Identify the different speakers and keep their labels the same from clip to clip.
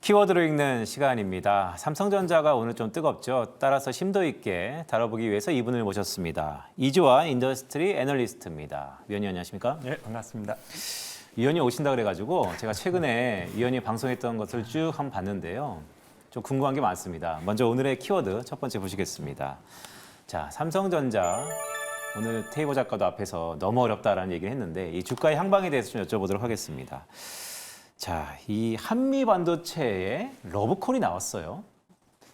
Speaker 1: 키워드로 읽는 시간입니다. 삼성전자가 오늘 좀 뜨겁죠. 따라서 심도 있게 다뤄보기 위해서 이분을 모셨습니다. 이주환 인더스트리 애널리스트입니다. 위원님 안녕하십니까?
Speaker 2: 네, 반갑습니다.
Speaker 1: 위원님 오신다 그래가지고 제가 최근에 위원님 방송했던 것을 쭉 한번 봤는데요. 좀 궁금한 게 많습니다. 먼저 오늘의 키워드 첫 번째 보시겠습니다. 자, 삼성전자 오늘 테이버 작가도 앞에서 너무 어렵다라는 얘기를 했는데 이 주가의 향방에 대해서 좀 여쭤보도록 하겠습니다. 자, 이 한미 반도체에 러브콜이 나왔어요.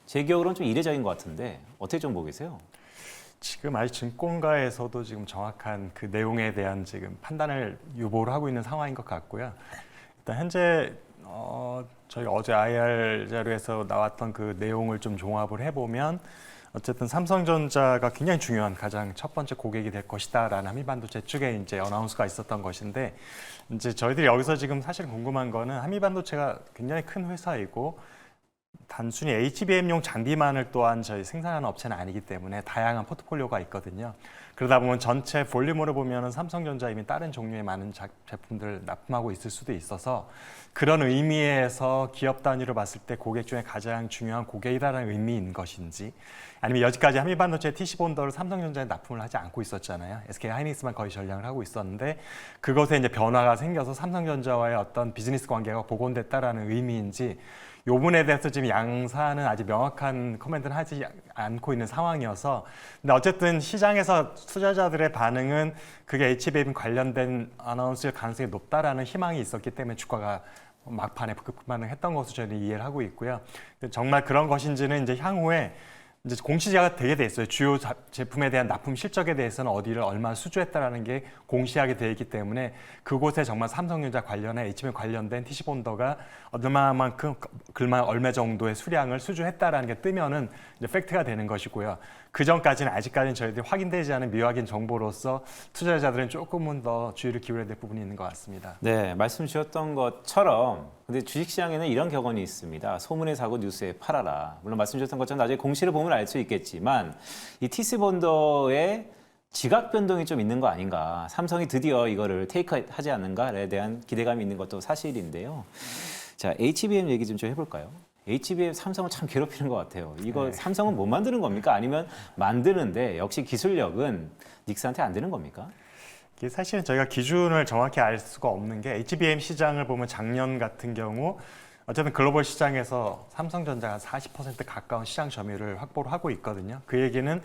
Speaker 1: 제 기억으로는 좀 이례적인 것 같은데 어떻게 좀 보고 계세요?
Speaker 2: 지금 아직 증권가에서도 지금 정확한 그 내용에 대한 지금 판단을 유보를 하고 있는 상황인 것 같고요. 일단 현재 저희가 어제 IR 자료에서 나왔던 그 내용을 좀 종합을 해보면 어쨌든 삼성전자가 굉장히 중요한 가장 첫 번째 고객이 될 것이다라는 한미반도체 측에 이제 어나운스가 있었던 것인데 이제 저희들이 여기서 지금 사실 궁금한 거는 한미반도체가 굉장히 큰 회사이고 단순히 HBM용 장비만을 또한 저희 생산하는 업체는 아니기 때문에 다양한 포트폴리오가 있거든요. 그러다 보면 전체 볼륨으로 보면은 삼성전자 이미 다른 종류의 많은 제품들을 납품하고 있을 수도 있어서 그런 의미에서 기업 단위로 봤을 때 고객 중에 가장 중요한 고객이라는 의미인 것인지 아니면 여지까지 한미반도체 TC본더를 삼성전자에 납품을 하지 않고 있었잖아요. SK하이닉스만 거의 전량을 하고 있었는데 그것에 이제 변화가 생겨서 삼성전자와의 어떤 비즈니스 관계가 복원됐다라는 의미인지 이 부분에 대해서 지금 양사는 아직 명확한 코멘트는 하지 않고 있는 상황이어서 근데 어쨌든 시장에서 투자자들의 반응은 그게 HBM 관련된 아나운스일 가능성이 높다라는 희망이 있었기 때문에 주가가 막판에 급반응을 했던 것으로 저희는 이해를 하고 있고요. 정말 그런 것인지는 이제 향후에 이제 공시가 되게 돼 있어요. 주요 제품에 대한 납품 실적에 대해서는 어디를 얼마 수주했다라는 게 공시하게 되어 있기 때문에 그곳에 정말 삼성전자 관련해 HBM 관련된 TC본더가 얼마만큼 얼마 정도의 수량을 수주했다라는 게 뜨면은 이제 팩트가 되는 것이고요. 그 전까지는 아직까지는 저희들이 확인되지 않은 미확인 정보로서 투자자들은 조금은 더 주의를 기울여야 될 부분이 있는 것 같습니다.
Speaker 1: 네, 말씀 주셨던 것처럼 근데 주식시장에는 이런 격언이 있습니다. 소문에 사고 뉴스에 팔아라. 물론 말씀 주셨던 것처럼 나중에 공시를 보면 알 수 있겠지만 이 TC본더의 지각 변동이 좀 있는 거 아닌가. 삼성이 드디어 이거를 테이크하지 않는가에 대한 기대감이 있는 것도 사실인데요. 자, HBM 얘기 좀 해볼까요? HBM 삼성을 참 괴롭히는 것 같아요. 이거
Speaker 2: 네.
Speaker 1: 삼성은 못 만드는 겁니까? 아니면 만드는데 역시 기술력은 닉스한테 안 되는 겁니까?
Speaker 2: 이게 사실은 저희가 기준을 정확히 알 수가 없는 게 HBM 시장을 보면 작년 같은 경우 어쨌든 글로벌 시장에서 삼성전자가 40% 가까운 시장 점유율을 확보를 하고 있거든요. 그 얘기는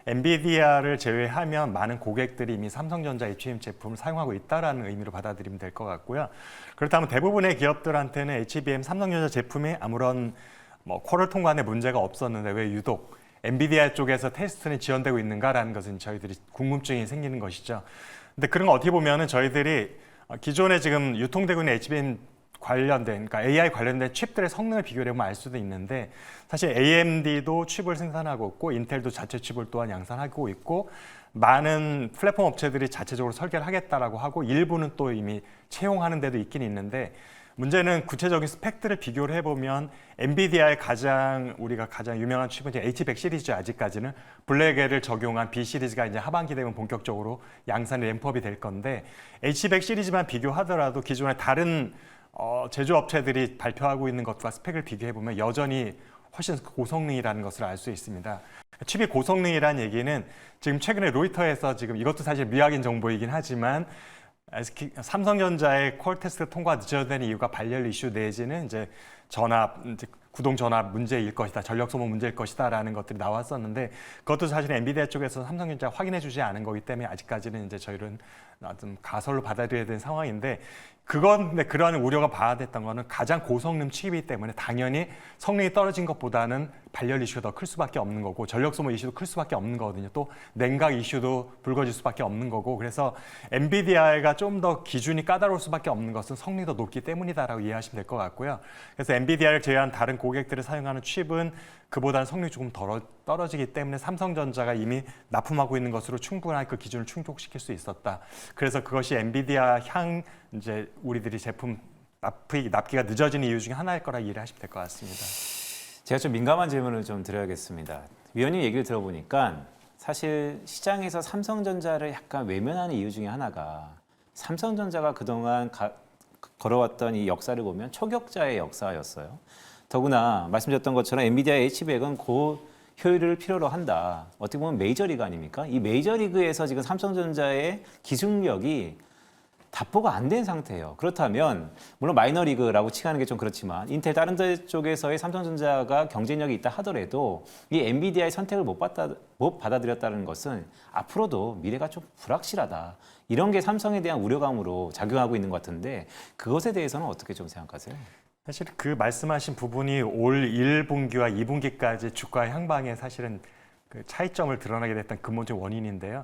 Speaker 2: 엔비디아를 제외하면 많은 고객들이 이미 삼성전자 HBM 제품을 사용하고 있다는 의미로 받아들이면 될 것 같고요. 그렇다면 대부분의 기업들한테는 HBM 삼성전자 제품에 아무런 쿼럴 통관에 문제가 없었는데 왜 유독 엔비디아 쪽에서 테스트는 지원되고 있는가라는 것은 저희들이 궁금증이 생기는 것이죠. 근데 그런 거 어떻게 보면은 저희들이 기존에 지금 유통되고 있는 HBM 관련된, 그러니까 AI 관련된 칩들의 성능을 비교해 보면 알 수도 있는데 사실 AMD도 칩을 생산하고 있고 인텔도 자체 칩을 또한 양산하고 있고 많은 플랫폼 업체들이 자체적으로 설계를 하겠다라고 하고 일부는 또 이미 채용하는 데도 있긴 있는데 문제는 구체적인 스펙들을 비교를 해보면 엔비디아의 우리가 가장 유명한 칩은 이제 H100 시리즈 아직까지는 블랙엘을 적용한 B 시리즈가 이제 하반기 되면 본격적으로 양산이 램프업이 될 건데 H100 시리즈만 비교하더라도 기존의 다른 제조업체들이 발표하고 있는 것과 스펙을 비교해보면 여전히 훨씬 고성능이라는 것을 알 수 있습니다. 칩이 고성능이라는 얘기는 지금 최근에 로이터에서 지금 이것도 사실 미확인 정보이긴 하지만 삼성전자의 콜 테스트 통과 늦어지는 이유가 발열 이슈 내지는 이제 구동 전압 문제일 것이다, 전력 소모 문제일 것이다라는 것들이 나왔었는데 그것도 사실 엔비디아 쪽에서 삼성전자 확인해주지 않은 거기 때문에 아직까지는 이제 저희는 좀 가설로 받아들여야 되는 상황인데 그러한 우려가 받아냈던 거는 가장 고성능 칩이기 때문에 당연히 성능이 떨어진 것보다는 발열 이슈가 더 클 수밖에 없는 거고 전력 소모 이슈도 클 수밖에 없는 거거든요. 또 냉각 이슈도 불거질 수밖에 없는 거고 그래서 엔비디아가 좀 더 기준이 까다로울 수밖에 없는 것은 성능이 더 높기 때문이다라고 이해하시면 될 것 같고요. 그래서 엔비디아를 제외한 다른 고객들을 사용하는 칩은 그보다는 성능이 조금 떨어지기 때문에 삼성전자가 이미 납품하고 있는 것으로 충분한 그 기준을 충족시킬 수 있었다. 그래서 그것이 엔비디아 이제 우리들이 제품 납기가 늦어지는 이유 중에 하나일 거라 이해를 하시면 될 것 같습니다.
Speaker 1: 제가 좀 민감한 질문을 좀 드려야겠습니다. 위원님 얘기를 들어보니까 사실 시장에서 삼성전자를 약간 외면하는 이유 중에 하나가 삼성전자가 그동안 걸어왔던 이 역사를 보면 초격자의 역사였어요. 더구나 말씀드렸던 것처럼 엔비디아의 H100은 고 효율을 필요로 한다. 어떻게 보면 메이저리그 아닙니까? 이 메이저리그에서 지금 삼성전자의 기술력이 답보가 안 된 상태예요. 그렇다면 물론 마이너리그라고 칭하는 게 좀 그렇지만 인텔 다른 데 쪽에서의 삼성전자가 경쟁력이 있다 하더라도 이 엔비디아의 선택을 못 받아들였다는 것은 앞으로도 미래가 좀 불확실하다. 이런 게 삼성에 대한 우려감으로 작용하고 있는 것 같은데 그것에 대해서는 어떻게 좀 생각하세요?
Speaker 2: 사실 그 말씀하신 부분이 올 1분기와 2분기까지 주가 향방에 사실은 그 차이점을 드러나게 됐던 근본적 원인인데요.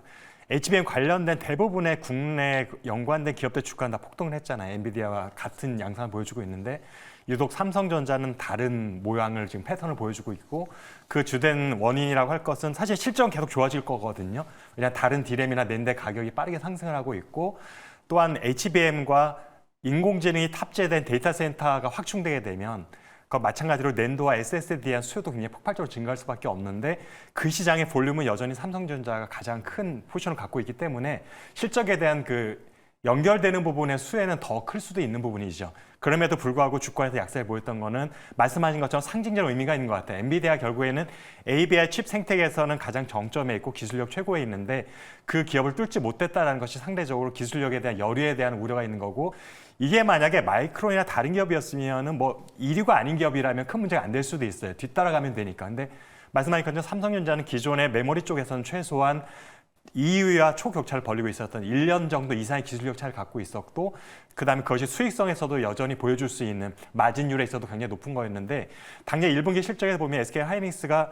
Speaker 2: HBM 관련된 대부분의 국내 연관된 기업들 주가는 다 폭등을 했잖아요. 엔비디아와 같은 양상을 보여주고 있는데 유독 삼성전자는 다른 모양을 지금 패턴을 보여주고 있고 그 주된 원인이라고 할 것은 사실 실적은 계속 좋아질 거거든요. 왜냐하면 다른 디램이나 낸드 가격이 빠르게 상승을 하고 있고 또한 HBM과 인공지능이 탑재된 데이터 센터가 확충되게 되면 그 마찬가지로 낸드와 SSD에 대한 수요도 굉장히 폭발적으로 증가할 수밖에 없는데 그 시장의 볼륨은 여전히 삼성전자가 가장 큰 포지션을 갖고 있기 때문에 실적에 대한 그 연결되는 부분의 수혜는 더 클 수도 있는 부분이죠. 그럼에도 불구하고 주가에서 약세를 보였던 거는 말씀하신 것처럼 상징적 의미가 있는 것 같아요. 엔비디아 결국에는 ABI 칩 생태계에서는 가장 정점에 있고 기술력 최고에 있는데 그 기업을 뚫지 못했다는 것이 상대적으로 기술력에 대한 여류에 대한 우려가 있는 거고 이게 만약에 마이크론이나 다른 기업이었으면은 뭐 1위가 아닌 기업이라면 큰 문제가 안 될 수도 있어요. 뒤따라가면 되니까. 근데 말씀하신 것처럼 삼성전자는 기존의 메모리 쪽에서는 최소한 2위와 초격차를 벌리고 있었던 1년 정도 이상의 기술력 차를 갖고 있었고 그다음에 그것이 수익성에서도 여전히 보여줄 수 있는 마진율에 있어도 굉장히 높은 거였는데 당년 1분기 실적에서 보면 SK 하이닉스가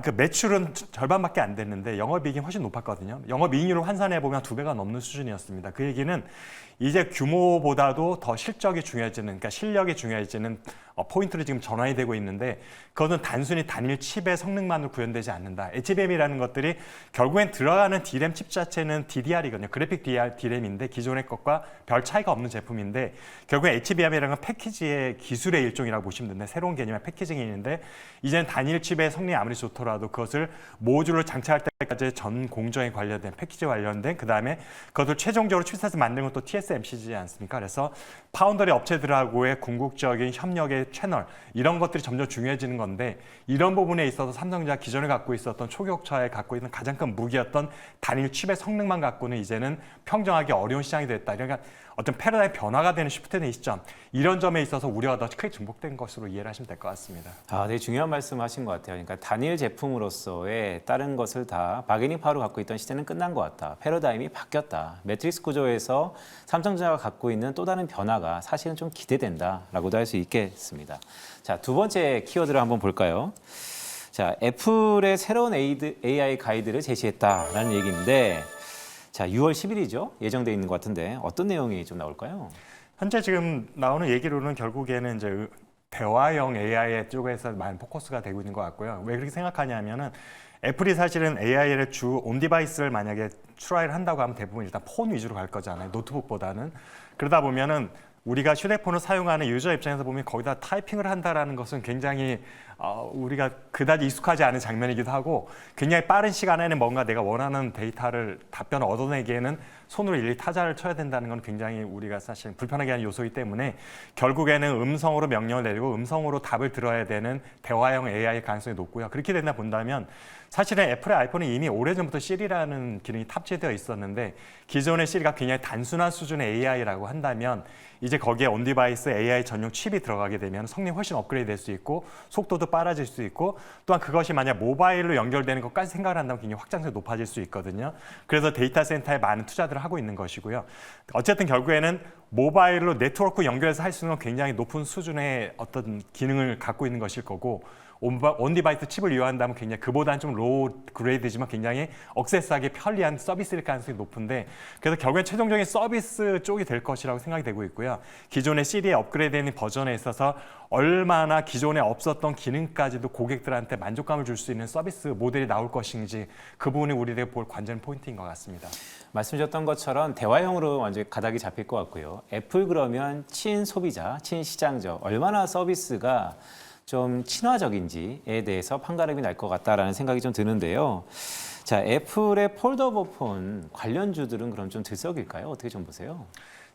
Speaker 2: 그 매출은 절반밖에 안 됐는데 영업이익이 훨씬 높았거든요. 영업이익률을 환산해 보면 2배가 넘는 수준이었습니다. 그 얘기는 이제 규모보다도 더 실적이 중요해지는, 그러니까 실력이 중요해지는 포인트로 지금 전환이 되고 있는데 그것은 단순히 단일 칩의 성능만으로 구현되지 않는다. HBM이라는 것들이 결국엔 들어가는 D램 칩 자체는 DDR이거든요. 그래픽 D램인데 기존의 것과 별 차이가 없는 제품인데 결국엔 HBM이라는 건 패키지의 기술의 일종이라고 보시면 되는데 새로운 개념의 패키징인데 이제는 단일 칩의 성능이 아무리 좋더라도 그것을 모듈을 장착할 때까지 전 공정에 관련된 패키지 관련된 그다음에 그것을 최종적으로 칩셋을 만드는 것도 TSMC지 않습니까? 그래서 파운더리 업체들하고의 궁극적인 협력의 채널 이런 것들이 점점 중요해지는 건데 이런 부분에 있어서 삼성전자 기존에 갖고 있었던 초격차에 갖고 있는 가장 큰 무기였던 단일 칩의 성능만 갖고는 이제는 평정하기 어려운 시장이 됐다. 그러니까 어떤 패러다임 변화가 되는 시프트된 이 시점 이런 점에 있어서 우려가 더 크게 증폭된 것으로 이해를 하시면 될 것 같습니다.
Speaker 1: 되게 중요한 말씀하신 것 같아요. 그러니까 단일 제품으로서의 다른 것을 다 바게닝 파워로 갖고 있던 시대는 끝난 것 같다. 패러다임이 바뀌었다. 매트릭스 구조에서 삼성전자가 갖고 있는 또 다른 변화가 사실은 좀 기대된다라고도 할 수 있겠습니다. 자, 두 번째 키워드를 한번 볼까요? 자, 애플의 새로운 AI 가이드를 제시했다라는 얘기인데 자, 6월 10일이죠. 예정돼 있는 것 같은데 어떤 내용이 좀 나올까요?
Speaker 2: 현재 지금 나오는 얘기로는 결국에는 이제 대화형 AI 쪽에서 많은 포커스가 되고 있는 것 같고요. 왜 그렇게 생각하냐면은 애플이 사실은 AI를 주 온디바이스를 만약에 출하를 한다고 하면 대부분 일단 폰 위주로 갈 거잖아요. 노트북보다는. 그러다 보면은 우리가 휴대폰을 사용하는 유저 입장에서 보면 거기다 타이핑을 한다라는 것은 굉장히 우리가 그다지 익숙하지 않은 장면이기도 하고 굉장히 빠른 시간에는 뭔가 내가 원하는 데이터를 답변을 얻어내기에는 손으로 일일이 타자를 쳐야 된다는 건 굉장히 우리가 사실 불편하게 하는 요소이기 때문에 결국에는 음성으로 명령을 내리고 음성으로 답을 들어야 되는 대화형 AI 가능성이 높고요. 그렇게 된다 본다면 사실은 애플의 아이폰은 이미 오래전부터 Siri라는 기능이 탑재되어 있었는데 기존의 Siri가 굉장히 단순한 수준의 AI라고 한다면 이제 거기에 온디바이스 AI 전용 칩이 들어가게 되면 성능이 훨씬 업그레이드 될 수 있고 속도도 빨라질 수 있고 또한 그것이 만약 모바일로 연결되는 것까지 생각을 한다면 굉장히 확장성이 높아질 수 있거든요. 그래서 데이터 센터에 많은 투자들을 하고 있는 것이고요. 어쨌든 결국에는 모바일로 네트워크 연결해서 할 수 있는 건 굉장히 높은 수준의 어떤 기능을 갖고 있는 것일 거고 온디바이스 칩을 이용한다면 굉장히 그보다는 좀 로우 그레이드지만 굉장히 억세스하게 편리한 서비스일 가능성이 높은데 그래서 결국엔 최종적인 서비스 쪽이 될 것이라고 생각이 되고 있고요. 기존의 Siri의 업그레이드된 버전에 있어서 얼마나 기존에 없었던 기능까지도 고객들한테 만족감을 줄 수 있는 서비스 모델이 나올 것인지 그 부분이 우리들이 볼 관전 포인트인 것 같습니다.
Speaker 1: 말씀하셨던 것처럼 대화형으로 완전히 가닥이 잡힐 것 같고요. 애플 그러면 친소비자, 친시장적 얼마나 서비스가 좀 친화적인지에 대해서 판가름이 날 것 같다라는 생각이 좀 드는데요. 자, 애플의 폴더블 폰 관련주들은 그럼 좀 들썩일까요? 어떻게 좀 보세요?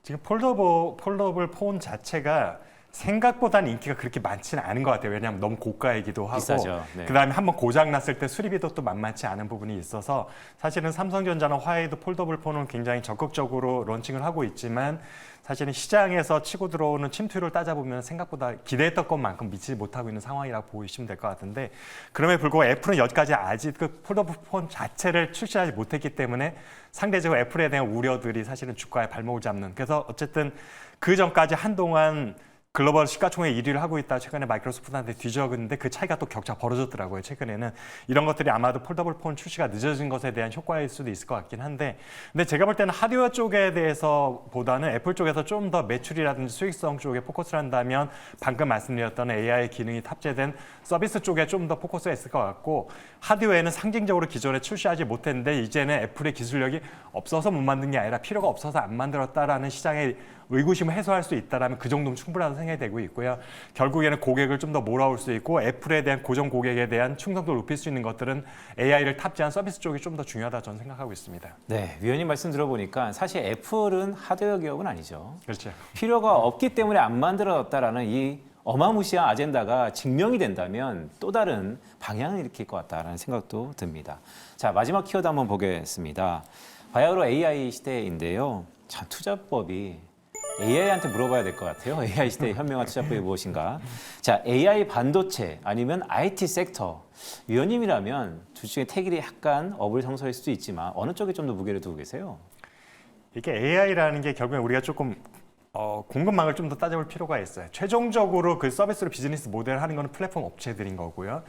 Speaker 2: 지금 폴더블 폰 자체가 생각보다는 인기가 그렇게 많지는 않은 것 같아요. 왜냐하면 너무 고가이기도 하고
Speaker 1: 비싸죠. 네.
Speaker 2: 그다음에 한번 고장 났을 때 수리비도 또 만만치 않은 부분이 있어서 사실은 삼성전자나 화웨이도 폴더블 폰은 굉장히 적극적으로 론칭을 하고 있지만 사실은 시장에서 치고 들어오는 침투율을 따져보면 생각보다 기대했던 것만큼 미치지 못하고 있는 상황이라고 보시면 될 것 같은데 그럼에도 불구하고 애플은 여기까지 아직 그 폴더블 폰 자체를 출시하지 못했기 때문에 상대적으로 애플에 대한 우려들이 사실은 주가에 발목을 잡는 그래서 어쨌든 그 전까지 한동안 글로벌 시가총액 1위를 하고 있다 최근에 마이크로소프트한테 뒤적었는데 그 차이가 또 격차 벌어졌더라고요. 최근에는 이런 것들이 아마도 폴더블 폰 출시가 늦어진 것에 대한 효과일 수도 있을 것 같긴 한데 근데 제가 볼 때는 하드웨어 쪽에 대해서 보다는 애플 쪽에서 좀 더 매출이라든지 수익성 쪽에 포커스를 한다면 방금 말씀드렸던 AI 기능이 탑재된 서비스 쪽에 좀 더 포커스가 있을 것 같고 하드웨어는 상징적으로 기존에 출시하지 못했는데 이제는 애플의 기술력이 없어서 못 만든 게 아니라 필요가 없어서 안 만들었다라는 시장의 의구심을 해소할 수 있다라면 그 정도면 충분하다고 생각이 되고 있고요. 결국에는 고객을 좀 더 몰아올 수 있고 애플에 대한 고정 고객에 대한 충성도를 높일 수 있는 것들은 AI를 탑재한 서비스 쪽이 좀 더 중요하다 저는 생각하고 있습니다.
Speaker 1: 네, 위원님 말씀 들어보니까 사실 애플은 하드웨어 기업은 아니죠.
Speaker 2: 그렇죠.
Speaker 1: 필요가 없기 때문에 안 만들어졌다라는 이 어마무시한 아젠다가 증명이 된다면 또 다른 방향을 일으킬 것 같다라는 생각도 듭니다. 자, 마지막 키워드 한번 보겠습니다. 바야흐로 AI 시대인데요. 참 투자법이 AI한테 물어봐야 될 것 같아요. AI 시대의 현명한 투자법이 무엇인가? 자, AI 반도체 아니면 IT 섹터. 위원님이라면 둘 중에 택일이 약간 어불성설일 수도 있지만 어느 쪽에 좀 더 무게를 두고 계세요?
Speaker 2: 이게 AI라는 게 결국엔 우리가 조금 공급망을 좀 더 따져볼 필요가 있어요. 최종적으로 그 서비스로 비즈니스 모델을 하는 거는 플랫폼 업체들인 거고요.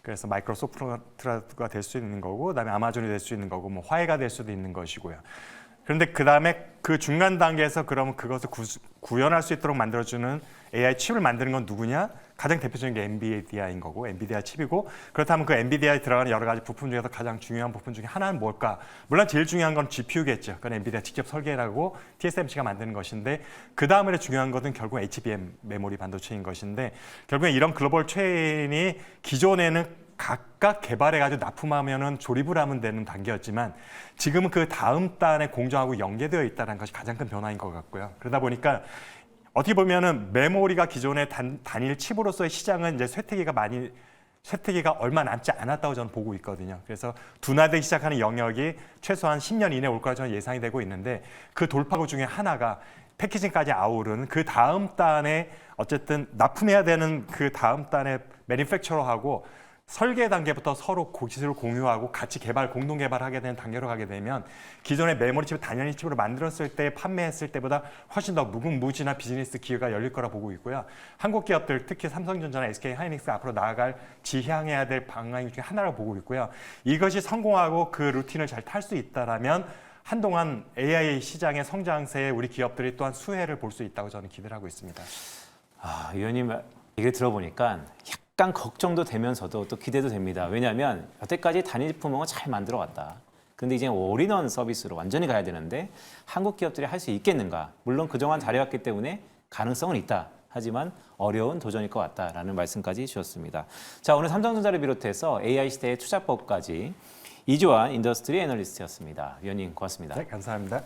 Speaker 2: 그래서 마이크로소프트가 될 수 있는 거고, 그다음에 아마존이 될 수 있는 거고, 뭐 화웨이가 될 수도 있는 것이고요. 그런데 그 다음에 그 중간 단계에서 그러면 그것을 구현할 수 있도록 만들어주는 AI 칩을 만드는 건 누구냐? 가장 대표적인 게 엔비디아인 거고, 엔비디아 칩이고, 그렇다면 그 엔비디아에 들어가는 여러 가지 부품 중에서 가장 중요한 부품 중에 하나는 뭘까? 물론 제일 중요한 건 GPU겠죠. 그건 엔비디아 직접 설계하고 TSMC가 만드는 것인데, 그 다음에 중요한 것은 결국 HBM 메모리 반도체인 것인데, 결국엔 이런 글로벌 체인이 기존에는 각각 개발해가지고 납품하면은 조립을 하면 되는 단계였지만 지금은 그 다음 단에 공정하고 연계되어 있다는 것이 가장 큰 변화인 것 같고요. 그러다 보니까 어떻게 보면은 메모리가 기존의 단일 칩으로서의 시장은 이제 쇠퇴기가 얼마 남지 않았다고 저는 보고 있거든요. 그래서 둔화되기 시작하는 영역이 최소한 10년 이내에 올 거라 저는 예상이 되고 있는데 그 돌파구 중에 하나가 패키징까지 아우르는 그 다음 단에 어쨌든 납품해야 되는 그 다음 단에 매니팩처러하고 설계 단계부터 서로 기술을 공유하고 같이 공동 개발하게 되는 단계로 가게 되면 기존의 메모리 칩을 단일 칩으로 만들었을 때 판매했을 때보다 훨씬 더 무궁무진한 비즈니스 기회가 열릴 거라 보고 있고요. 한국 기업들 특히 삼성전자나 SK 하이닉스가 앞으로 나아갈 지향해야 될 방향 중에 하나라고 보고 있고요. 이것이 성공하고 그 루틴을 잘 탈 수 있다라면 한동안 AI 시장의 성장세에 우리 기업들이 또한 수혜를 볼 수 있다고 저는 기대를 하고 있습니다.
Speaker 1: 위원님 얘기를 들어보니까 약간 걱정도 되면서도 또 기대도 됩니다. 왜냐하면 여태까지 단일 품목은 잘 만들어왔다. 그런데 이제 올인원 서비스로 완전히 가야 되는데 한국 기업들이 할 수 있겠는가? 물론 그동안 잘해왔기 때문에 가능성은 있다. 하지만 어려운 도전일 것 같다라는 말씀까지 주셨습니다. 자, 오늘 삼성전자를 비롯해서 AI 시대의 투자법까지 이주환 인더스트리 애널리스트였습니다. 위원님 고맙습니다.
Speaker 2: 네, 감사합니다.